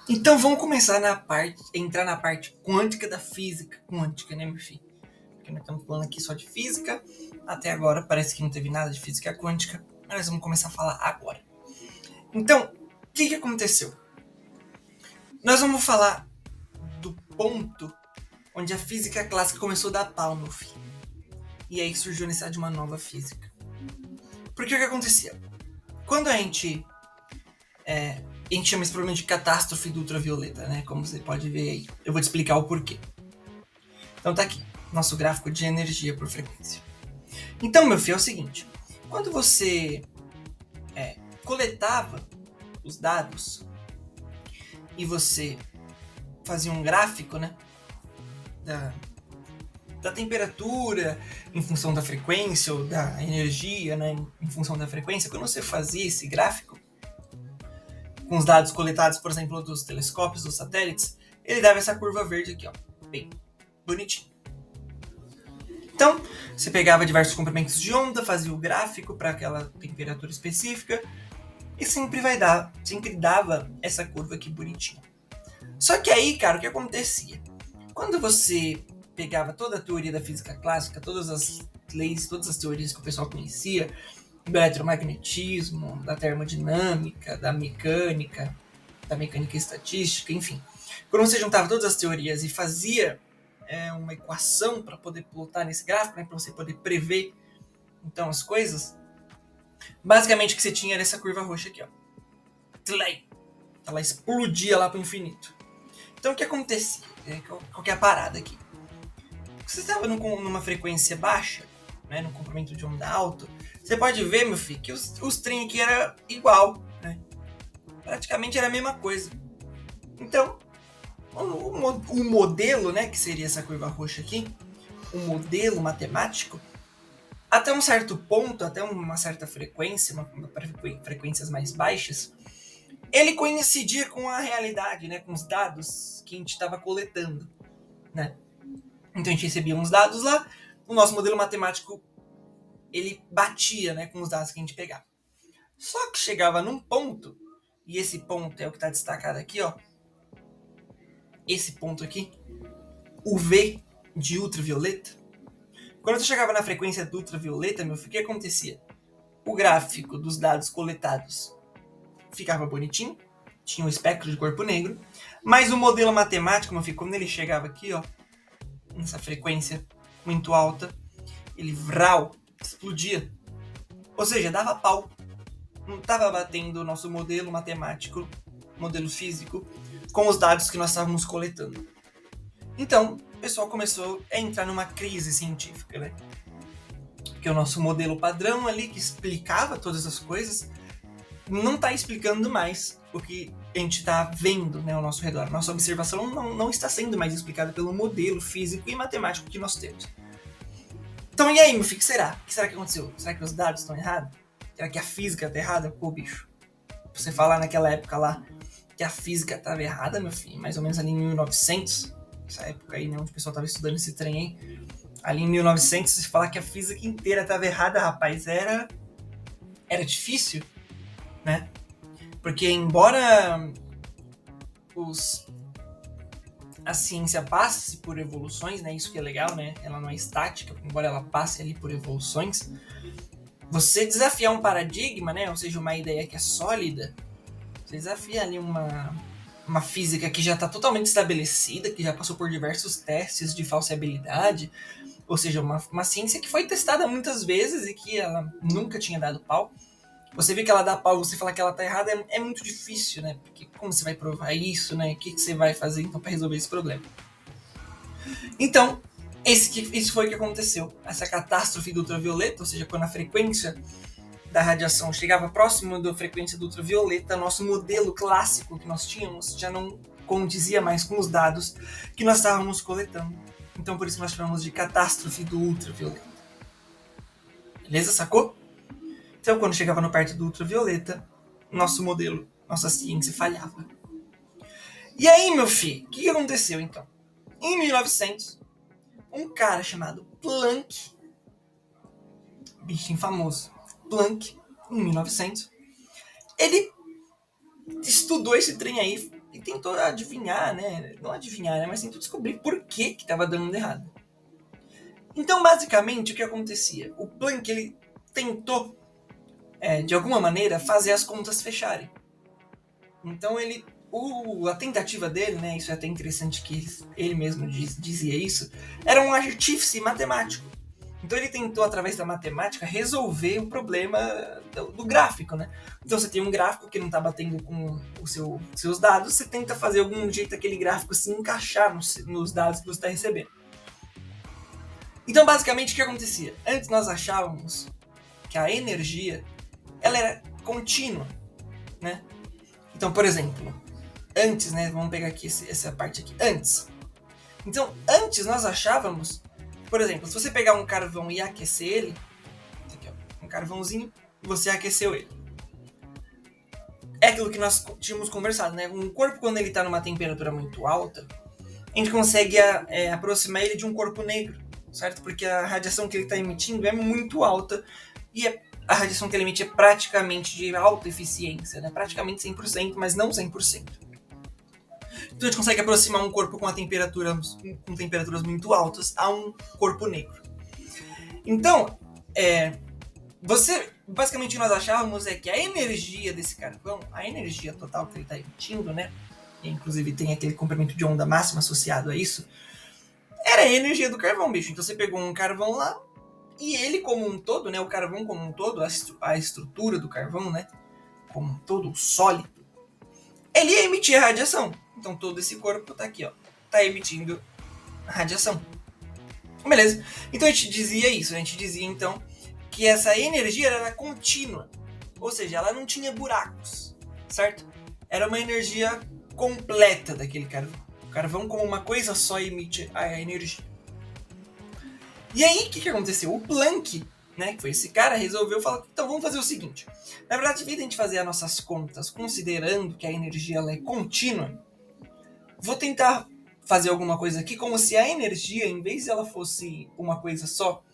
Então vamos começar entrar na parte quântica da física quântica, né, meu filho? Porque nós estamos falando aqui só de física. Até agora parece que não teve nada de física quântica. Mas nós vamos começar a falar agora. Então, o que aconteceu? Nós vamos falar do ponto onde a física clássica começou a dar pau, meu filho. E aí surgiu a necessidade de uma nova física. Porque o que acontecia? Quando a gente chama esse problema de catástrofe do ultravioleta, né? Como você pode ver aí. Eu vou te explicar o porquê. Então tá aqui, nosso gráfico de energia por frequência. Então, meu filho, é o seguinte. Quando você coletava os dados e você fazia um gráfico, né? Da temperatura em função da frequência ou da energia, né, em função da frequência, quando você fazia esse gráfico com os dados coletados, por exemplo, dos telescópios, dos satélites, ele dava essa curva verde aqui, ó, bem bonitinho. Então, você pegava diversos comprimentos de onda, fazia o gráfico para aquela temperatura específica e sempre dava essa curva aqui bonitinha. Só que aí, cara, o que acontecia? Quando você pegava toda a teoria da física clássica, todas as leis, todas as teorias que o pessoal conhecia, do eletromagnetismo, da termodinâmica, da mecânica estatística, enfim. Quando você juntava todas as teorias e fazia uma equação para poder plotar nesse gráfico, né, para você poder prever então as coisas, basicamente o que você tinha era essa curva roxa aqui, ó. Ela explodia lá para o infinito. Então o que acontecia? Qual que é a parada aqui? Se você estava numa frequência baixa, né, num comprimento de onda alto, você pode ver, meu filho, que os trem aqui era igual, né? Praticamente era a mesma coisa. Então, o modelo, né, que seria essa curva roxa aqui, o modelo matemático, até um certo ponto, até uma certa frequência, frequências mais baixas, ele coincidia com a realidade, né, com os dados que a gente estava coletando, né? Então a gente recebia uns dados lá, o nosso modelo matemático ele batia, né, com os dados que a gente pegava. Só que chegava num ponto, e esse ponto é o que está destacado aqui, ó. Esse ponto aqui, o V de ultravioleta. Quando você chegava na frequência do ultravioleta, meu filho, o que acontecia? O gráfico dos dados coletados ficava bonitinho, tinha um espectro de corpo negro, mas o modelo matemático, meu filho, quando ele chegava aqui, ó, nessa frequência muito alta, ele explodia. Ou seja, dava pau. Não estava batendo o nosso modelo matemático, modelo físico, com os dados que nós estávamos coletando. Então, o pessoal começou a entrar numa crise científica, né? Porque o nosso modelo padrão ali, que explicava todas as coisas, não está explicando mais o que a gente está vendo, né, ao nosso redor. Nossa observação não está sendo mais explicada pelo modelo físico e matemático que nós temos. Então, e aí, meu filho, o que será? O que será que aconteceu? Será que os dados estão errados? Será que a física está errada? Pô, bicho, você falar naquela época lá que a física estava errada, meu filho, mais ou menos ali em 1900, essa época aí, né, onde o pessoal estava estudando esse trem aí, ali em 1900, se falar que a física inteira estava errada, rapaz, era difícil, né? Porque embora a ciência passe por evoluções, né? Isso que é legal, né? Ela não é estática, embora ela passe ali por evoluções. Você desafiar um paradigma, né? Ou seja, uma ideia que é sólida, você desafia ali uma física que já está totalmente estabelecida, que já passou por diversos testes de falsibilidade, ou seja, uma ciência que foi testada muitas vezes e que ela nunca tinha dado pau. Você vê que ela dá pau, você falar que ela tá errada, é muito difícil, né? Porque como você vai provar isso, né? O que você vai fazer então para resolver esse problema? Então, isso foi o que aconteceu. Essa catástrofe do ultravioleta, ou seja, quando a frequência da radiação chegava próximo da frequência do ultravioleta, nosso modelo clássico que nós tínhamos já não condizia mais com os dados que nós estávamos coletando. Então, por isso nós chamamos de catástrofe do ultravioleta. Beleza? Sacou? Então, quando chegava no perto do ultravioleta, nosso modelo, nossa ciência falhava. E aí, meu filho, o que aconteceu então? Em 1900, um cara chamado Planck, bichinho famoso, Planck, em 1900, ele estudou esse trem aí e tentou adivinhar, né? Não adivinhar, né? Mas tentou descobrir por que estava dando errado. Então, basicamente, o que acontecia? O Planck, ele tentou, de alguma maneira, fazer as contas fecharem. Então, a tentativa dele, né? Isso é até interessante que ele mesmo dizia isso, era um artífice matemático. Então ele tentou, através da matemática, resolver o problema do gráfico, né? Então você tem um gráfico que não está batendo com seus dados, você tenta fazer algum jeito aquele gráfico se encaixar nos dados que você está recebendo. Então, basicamente, o que acontecia? Antes nós achávamos que a energia ela era contínua, né? Então, por exemplo, antes, né? Vamos pegar aqui essa parte aqui. Antes. Então, antes nós achávamos, por exemplo, se você pegar um carvão e aquecer ele, aqui, ó, um carvãozinho, você aqueceu ele. É aquilo que nós tínhamos conversado, né? Um corpo, quando ele está numa temperatura muito alta, a gente consegue aproximar ele de um corpo negro, certo? Porque a radiação que ele está emitindo é muito alta e a radiação que ele emite é praticamente de alta eficiência, né? Praticamente 100%, mas não 100%. Então a gente consegue aproximar um corpo com temperaturas muito altas a um corpo negro. Então, basicamente nós achávamos que a energia desse carvão, a energia total que ele está emitindo, né? E inclusive tem aquele comprimento de onda máxima associado a isso, era a energia do carvão, bicho. Então você pegou um carvão lá e ele como um todo, né? O carvão como um todo, a estrutura do carvão, né? Como um todo, o sólido, ele ia emitir radiação. Então todo esse corpo tá aqui, ó, tá emitindo radiação. Beleza? Então a gente dizia isso, a gente dizia então que essa energia era contínua, ou seja, ela não tinha buracos, certo? Era uma energia completa daquele carvão. O carvão como uma coisa só emite a energia. E aí, o que aconteceu? O Planck, né, que foi esse cara, resolveu falar, então vamos fazer o seguinte. Na verdade, em vez de a gente fazer as nossas contas considerando que a energia ela é contínua, vou tentar fazer alguma coisa aqui como se a energia, em vez de ela fosse uma coisa só,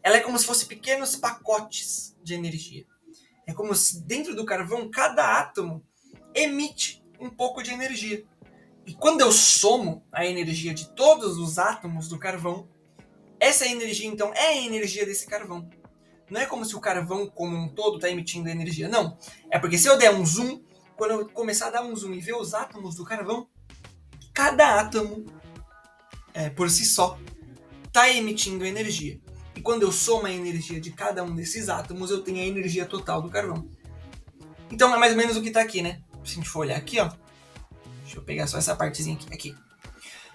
ela é como se fosse pequenos pacotes de energia. É como se dentro do carvão, cada átomo emite um pouco de energia. E quando eu somo a energia de todos os átomos do carvão, essa energia, então, é a energia desse carvão. Não é como se o carvão como um todo está emitindo energia. Não. É porque se eu der um zoom, quando eu começar a dar um zoom e ver os átomos do carvão, cada átomo, por si só, está emitindo energia. E quando eu somo a energia de cada um desses átomos, eu tenho a energia total do carvão. Então é mais ou menos o que está aqui, né? Se a gente for olhar aqui, ó. Deixa eu pegar só essa partezinha aqui.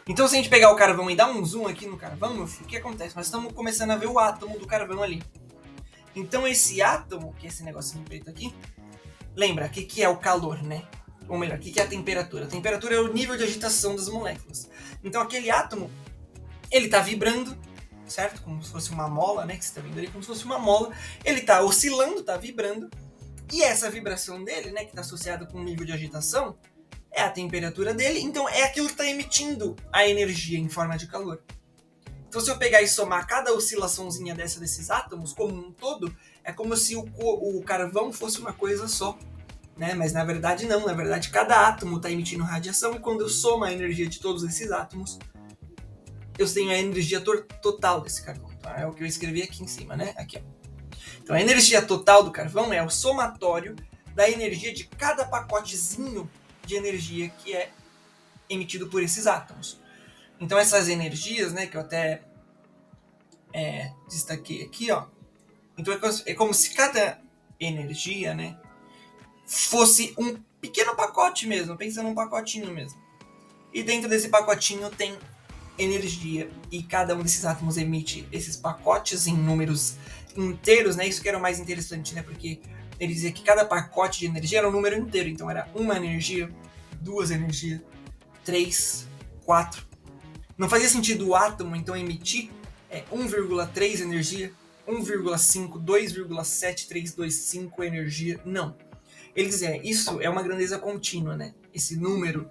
Então se a gente pegar o carvão e dar um zoom aqui no carvão, meu filho, o que acontece? Nós estamos começando a ver o átomo do carvão ali. Então esse átomo, que é esse negocinho preto aqui, lembra, o que é o calor, né? Ou melhor, o que é a temperatura? A temperatura é o nível de agitação das moléculas. Então aquele átomo, ele está vibrando, certo? Como se fosse uma mola, né? Que você está vendo ali, como se fosse uma mola. Ele está oscilando, está vibrando. E essa vibração dele, né? Que está associada com o nível de agitação, é a temperatura dele. Então é aquilo que está emitindo a energia em forma de calor. Então se eu pegar e somar cada oscilaçãozinha desses átomos como um todo, é como se o carvão fosse uma coisa só. Né? Mas na verdade não, na verdade cada átomo está emitindo radiação e quando eu somo a energia de todos esses átomos, eu tenho a energia total desse carvão. Então, é o que eu escrevi aqui em cima, né? Aqui, ó. Então a energia total do carvão é o somatório da energia de cada pacotezinho de energia que é emitido por esses átomos. Então essas energias, né, que eu até destaquei aqui, ó. Então é como se cada energia, né, fosse um pequeno pacote mesmo, pensa num pacotinho mesmo. E dentro desse pacotinho tem energia e cada um desses átomos emite esses pacotes em números inteiros, né? Isso que era o mais interessante, né? Porque ele dizia que cada pacote de energia era um número inteiro, então era uma energia, duas energias, 3, 4. Não fazia sentido o átomo então emitir 1,3 energia, 1,5, 2,7, 325 energia. Não. Ele dizia, isso é uma grandeza contínua, né? Esse número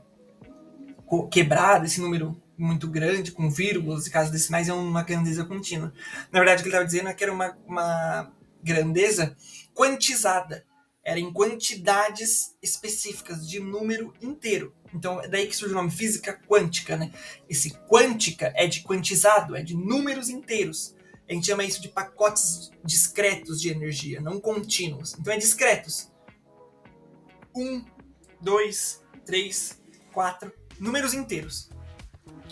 quebrado, esse número muito grande, com vírgulas e casas decimais, é uma grandeza contínua. Na verdade, o que ele estava dizendo é que era uma grandeza quantizada. era em quantidades específicas de número inteiro. Então é daí que surge o nome física quântica, né? Esse quântica é de quantizado, é de números inteiros. A gente chama isso de pacotes discretos de energia, não contínuos. Então é discretos. 1, 2, 3, 4, números inteiros.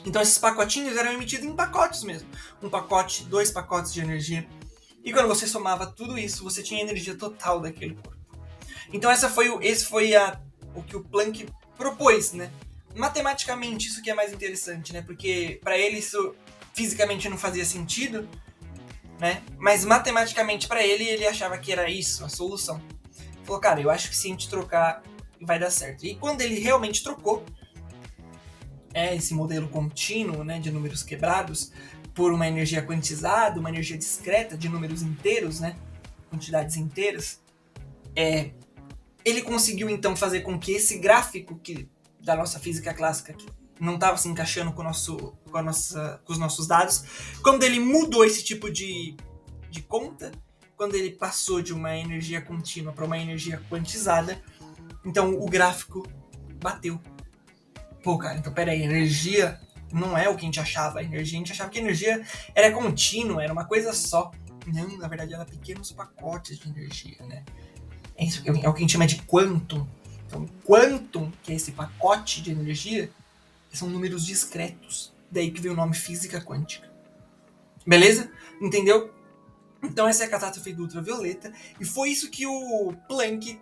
Então esses pacotinhos eram emitidos em pacotes mesmo. Um pacote, 2 pacotes de energia. E quando você somava tudo isso, você tinha a energia total daquele corpo. Então esse foi o que o Planck propôs, né? Matematicamente, isso que é mais interessante, né? Porque para ele isso fisicamente não fazia sentido, né? Mas matematicamente para ele achava que era isso, a solução. Falou, cara, eu acho que se a gente trocar vai dar certo. E quando ele realmente trocou esse modelo contínuo, né, de números quebrados por uma energia quantizada, uma energia discreta de números inteiros, né, quantidades inteiras, ele conseguiu então fazer com que esse gráfico da nossa física clássica que não estava se encaixando com os nossos dados, quando ele mudou esse tipo de conta, quando ele passou de uma energia contínua para uma energia quantizada, então o gráfico bateu. Pô, cara, então peraí, energia não é o que a gente achava. A gente achava que a energia era contínua, era uma coisa só. Não, na verdade, ela é pequenos pacotes de energia, né? É o que a gente chama de quantum. Então, quantum, que é esse pacote de energia, são números discretos. Daí que veio o nome física quântica. Beleza? Entendeu? Então essa é a catástrofe do ultravioleta. E foi isso que o Planck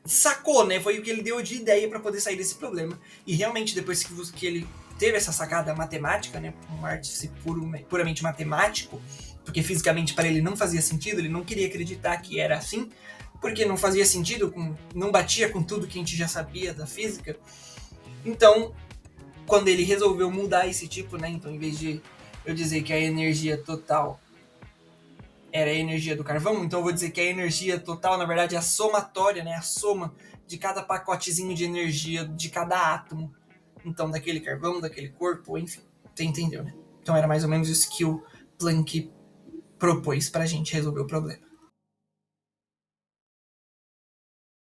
sacou, né? Foi o que ele deu de ideia para poder sair desse problema. E realmente, depois que ele teve essa sacada matemática, né? Um artífice puramente matemático, porque fisicamente para ele não fazia sentido, ele não queria acreditar que era assim, porque não fazia sentido, não batia com tudo que a gente já sabia da física. Então, quando ele resolveu mudar esse tipo, né? Então, em vez de eu dizer que a energia total era a energia do carvão, então eu vou dizer que a energia total, na verdade, é a somatória, né? A soma de cada pacotezinho de energia de cada átomo. Então, daquele carvão, daquele corpo, enfim. Você entendeu, né? Então era mais ou menos isso que o Planck propôs pra gente resolver o problema.